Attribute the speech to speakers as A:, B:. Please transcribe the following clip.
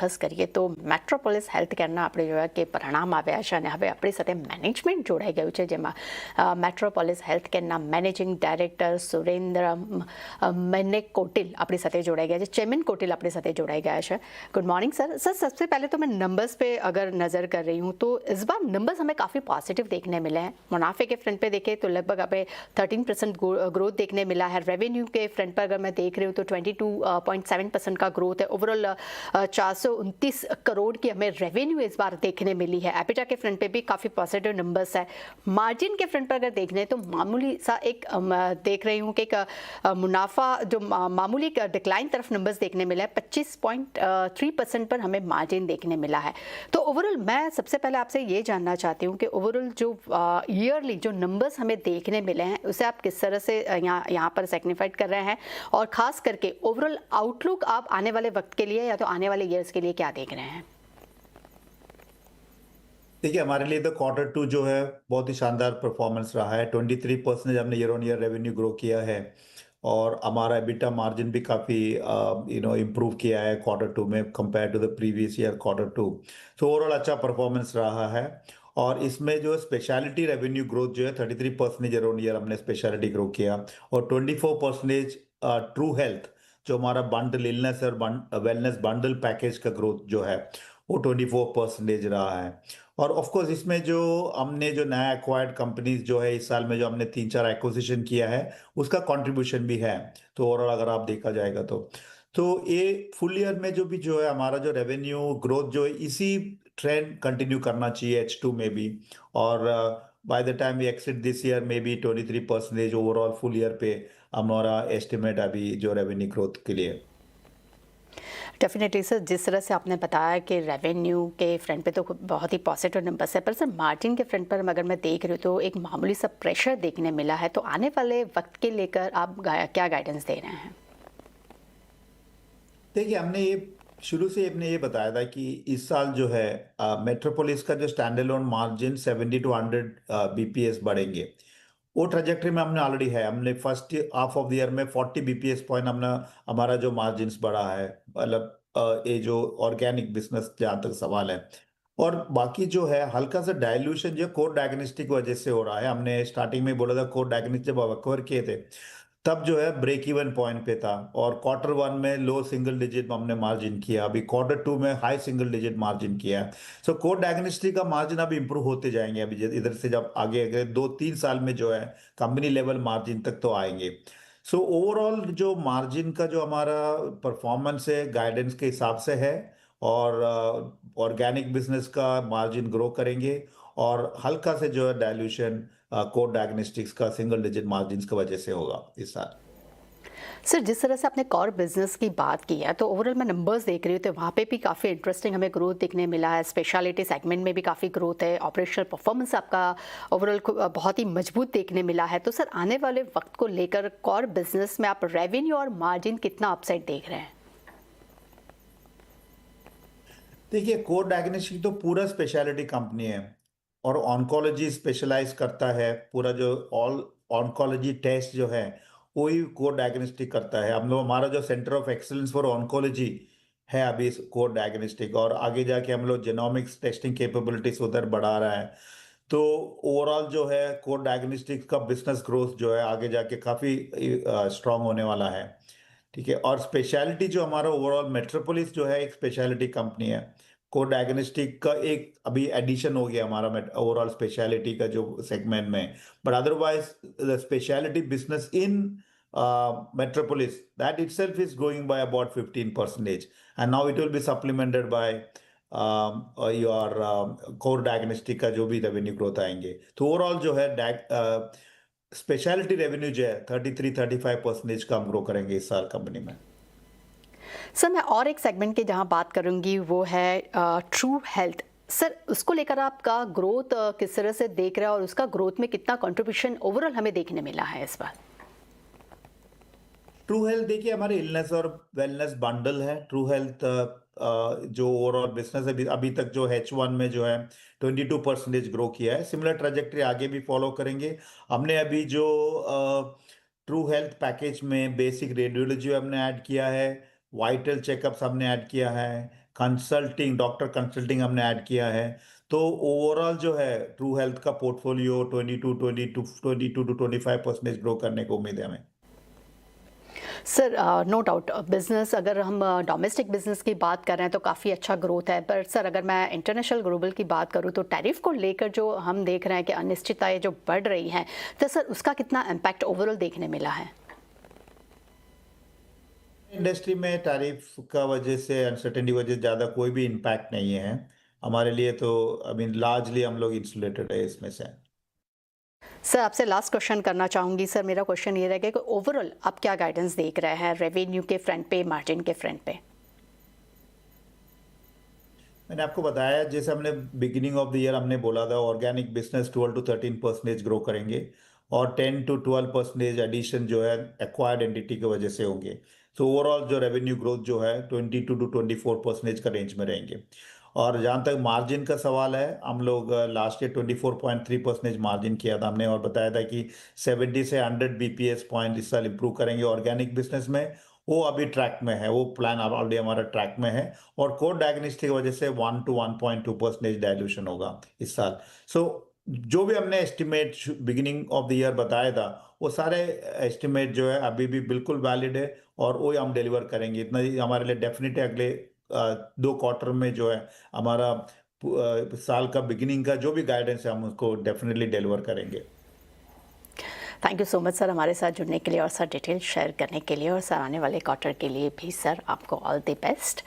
A: Fuss કરીએ તો મેટ્રોપોલિસ health કેરના આપણે જોયા કે પરિણામ આવ્યા છે અને હવે આપણી સાથે મેનેજમેન્ટ જોડાઈ ગયું છે, જેમાં મેટ્રોપોલિસ હેલ્થ કેરના મેનેજિંગ ડાયરેક્ટર સુરેન્દ્ર મેનેકોટિલ આપણી સાથે जोड़ाई गया है, चेयरमैन कोटिल अपने साथ जोड़ाई गया है। Good morning sir. सबसे पहले तो मैं नंबर्स पे अगर नज़र कर रही हूँ तो इस बार नंबर्स हमें काफ़ी पॉजिटिव देखने मिले हैं। मुनाफे के फ्रंट पे देखें तो लगभग हमें 13% ग्रोथ देखने मिला है। रेवेन्यू के फ्रंट पर अगर मैं देख रही हूँ तो 22.7% का ग्रोथ है। ओवरऑल 429 करोड़ की हमें रेवेन्यू इस बार देखने मिली है। एबिटा के फ्रंट पे भी काफ़ी पॉजिटिव नंबर्स है। मार्जिन के फ्रंट पर अगर देख लें तो मामूली सा एक देख रही हूँ कि एक मुनाफा जो मामूली डिक्लाइन तरफ नंबर्स देखने मिला है। 25.3% पर हमें मार्जिन देखने मिला है। तो ओवरऑल मैं सबसे पहले आपसे ये जानना चाहती हूँ कि ओवरऑल जो ईयरली जो नंबर्स हमें देखने मिले हैं उसे आप किस तरह से यहाँ पर सिग्निफाइड कर रहे हैं, और ख़ास करके ओवरऑल आउटलुक आप आने वाले वक्त के लिए या तो आने वाले ईयर्स के लिए क्या देख रहे हैं?
B: देखिए, हमारे लिए तो Q2 जो है बहुत ही शानदार परफॉर्मेंस रहा है। 23% हमने year on year revenue grow किया है और हमारा एबिटा मार्जिन भी काफ़ी इम्प्रूव किया है Q2 में compare to the previous year Q2। तो ओवरऑल अच्छा परफॉर्मेंस रहा है। और इसमें जो स्पेशलिटी रेवेन्यू ग्रोथ जो है 33% ईयर ऑन ईयर हमने स्पेशलिटी ग्रो किया, और 24% ट्रू हेल्थ जो हमारा बंडल इलनेस और वेलनेस बंडल पैकेज का ग्रोथ जो है वो 24% रहा है। और ऑफ कोर्स इसमें जो हमने जो नया एक्वायर्ड कंपनीज जो है इस साल में जो हमने 3-4 एक्विजिशन किया है उसका कंट्रीब्यूशन भी है। तो ओवरऑल अगर आप देखा जाएगा तो ये फुल ईयर में जो है हमारा जो रेवेन्यू ग्रोथ जो है इसी ट्रेंड कंटिन्यू करना चाहिए H2 में भी। और by the time we exit this year में भी 23% ओवरऑल फुल ईयर पे हमारा एस्टिमेट अभी जो रेवेन्यू ग्रोथ के लिए।
A: डेफिनेटली सर, जिस तरह से आपने बताया कि रेवेन्यू के फ्रंट पे तो बहुत ही पॉजिटिव नंबर्स है, पर सर मार्जिन के फ्रंट पर अगर मैं देख रही हूँ तो एक मामूली सा प्रेशर देखने मिला है। तो आने वाले वक्त के लेकर आप क्या गाइडेंस दे रहे हैं?
B: देखिए, हमने ये शुरू से अपने ये बताया था कि इस साल जो है मेट्रोपोलिस का जो stand alone margin 70 to 100 BPS बढ़ेंगे। वो ट्रेजेक्टरी में हमने ऑलरेडी है। हमने first half of the year में 40 BPS पॉइंट हमने हमारा जो मार्जिन्स बढ़ा है, मतलब ये जो ऑर्गेनिक बिजनेस जहाँ तक सवाल है। और बाकी जो है हल्का सा डायल्यूशन जो कोर डायग्नोस्टिक वजह से हो रहा है। हमने स्टार्टिंग में बोला था कोर डायग्नोस्टिक जब अक्वायर किए थे तब जो है ब्रेक इवन पॉइंट पे था, और Q1 में लो सिंगल डिजिट हमने मार्जिन किया, अभी Q2 में हाई सिंगल डिजिट मार्जिन किया है। सो कोर डायग्नोस्टिक का मार्जिन अभी इंप्रूव होते जाएंगे। अभी इधर से जब आगे अगले 2-3 साल में जो है कंपनी लेवल मार्जिन तक तो आएंगे। सो ओवरऑल जो मार्जिन का जो हमारा परफॉर्मेंस है गाइडेंस के हिसाब से है, और ऑर्गेनिक बिजनेस का मार्जिन ग्रो करेंगे, और हल्का से जो है डायल्यूशन कोर डायग्नोस्टिक्स का सिंगल डिजिट मार्जिन की वजह से होगा इस साल।
A: सर, जिस तरह से आपने कोर बिजनेस की बात की है तो ओवरऑल मैं नंबर्स देख रही हूँ तो वहाँ पे भी काफ़ी इंटरेस्टिंग हमें ग्रोथ देखने मिला है। स्पेशलिटी सेगमेंट में भी काफ़ी ग्रोथ है। ऑपरेशनल परफॉर्मेंस आपका ओवरऑल बहुत ही मजबूत देखने मिला है। तो सर आने वाले वक्त को लेकर कोर बिजनेस में आप रेवेन्यू और मार्जिन कितना अपसाइड देख रहे हैं?
B: देखिए, कोर डायग्नोस्टिक तो पूरा स्पेशलिटी कंपनी है और ऑन्कोलॉजी स्पेशलाइज करता है। पूरा जो ऑल ऑन्कोलॉजी टेस्ट जो है वही कोर डायग्नोस्टिक करता है। हम लोग हमारा जो centre of excellence for oncology है अभी कोर डायग्नोस्टिक, और आगे जाके हम लोग जेनोमिक्स टेस्टिंग कैपेबिलिटीज उधर बढ़ा रहा है। तो ओवरऑल जो है कोर डायग्नोस्टिक का बिजनेस ग्रोथ जो है आगे जाके काफ़ी स्ट्रांग होने वाला है। ठीक है। और स्पेशलिटी जो हमारा ओवरऑल मेट्रोपोलिस जो है एक स्पेशलिटी कंपनी है। कोर डायग्नोस्टिक का एक अभी एडिशन हो गया हमारा ओवरऑल स्पेशलिटी का जो सेगमेंट में, but otherwise the speciality business in metropolis that itself is growing by about 15%, and now it will be supplemented by your core diagnostic का जो भी रेवेन्यू ग्रोथ आएंगे। तो ओवरऑल जो है स्पेशलिटी रेवेन्यू जो है 33-35% का हम ग्रो करेंगे इस साल कंपनी में।
A: सर मैं और एक सेगमेंट की जहां बात करूंगी वो है ट्रू हेल्थ। सर उसको लेकर आपका ग्रोथ किस तरह से देख रहे हैं और उसका ग्रोथ में कितना कंट्रीब्यूशन ओवरऑल हमें देखने मिला है इस बार?
B: ट्रू हेल्थ देखिए हमारे इलनेस और वेलनेस बंडल है। ट्रू हेल्थ जो ओवरऑल बिजनेस है अभी तक जो H1 में जो है 22% ग्रो किया है। सिमिलर ट्रेजेक्टरी आगे भी फॉलो करेंगे। हमने अभी जो ट्रू हेल्थ पैकेज में बेसिक रेडियोलॉजी हमने ऐड किया है, वाइटल चेकअप्स हमने ऐड किया है, कंसल्टिंग, डॉक्टर कंसल्टिंग हमने ऐड किया है। तो ओवरऑल जो है ट्रू हेल्थ का पोर्टफोलियो 22 टू 25% ग्रो करने को उम्मीद है हमें।
A: सर नो डाउट बिजनेस, अगर हम डोमेस्टिक बिजनेस की बात कर रहे हैं तो काफ़ी अच्छा ग्रोथ है, पर सर अगर मैं इंटरनेशनल ग्लोबल की बात करूं तो टैरिफ को लेकर जो हम देख रहे हैं कि अनिश्चितताएं जो बढ़ रही हैं, तो सर उसका कितना इम्पैक्ट ओवरऑल देखने मिला है?
B: इंडस्ट्री में टैरिफ का वजह से अनसर्टेनिटी वजह से ज़्यादा कोई भी इम्पैक्ट नहीं है हमारे लिए। तो आई मीन लार्जली हम लोग इंसुलेटेड है इसमें से।
A: सर आपसे लास्ट क्वेश्चन करना चाहूँगी। सर मेरा क्वेश्चन ये रहेगा कि ओवरऑल आप क्या गाइडेंस देख रहे हैं रेवेन्यू के फ्रंट पे, मार्जिन के फ्रंट पे?
B: मैंने आपको बताया, जैसे हमने बिगिनिंग ऑफ द ईयर हमने बोला था ऑर्गेनिक बिजनेस 12 टू 13% ग्रो करेंगे और 10 टू 12% एडिशन जो है एक्वायर्ड एंटिटी की वजह से होंगे। तो ओवरऑल जो रेवेन्यू ग्रोथ जो है 22 टू 24% का रेंज में रहेंगे। और जहाँ तक मार्जिन का सवाल है, हम लोग लास्ट ईयर 24.3% मार्जिन किया था हमने, और बताया था कि 70 से 100 बीपीएस पॉइंट इस साल इंप्रूव करेंगे ऑर्गेनिक बिजनेस में। वो अभी ट्रैक में है, वो प्लान ऑलरेडी हमारा ट्रैक में है। और कोर डायग्नोस्टिक की वजह से 1 टू 1.2% डायल्यूशन होगा इस साल। सो जो भी हमने estimate beginning of the year बताया था, वो सारे एस्टिमेट जो है अभी भी बिल्कुल वैलिड है और वो हम डिलीवर करेंगे। इतना ही हमारे लिए डेफिनेट है। अगले 2 क्वार्टर में जो है हमारा साल का बिगिनिंग का जो भी गाइडेंस है हम उसको डेफिनेटली डिलीवर करेंगे।
A: Thank you so much sir हमारे साथ जुड़ने के लिए और सर डिटेल शेयर करने के लिए, और सर आने वाले क्वार्टर के लिए भी सर आपको ऑल द बेस्ट।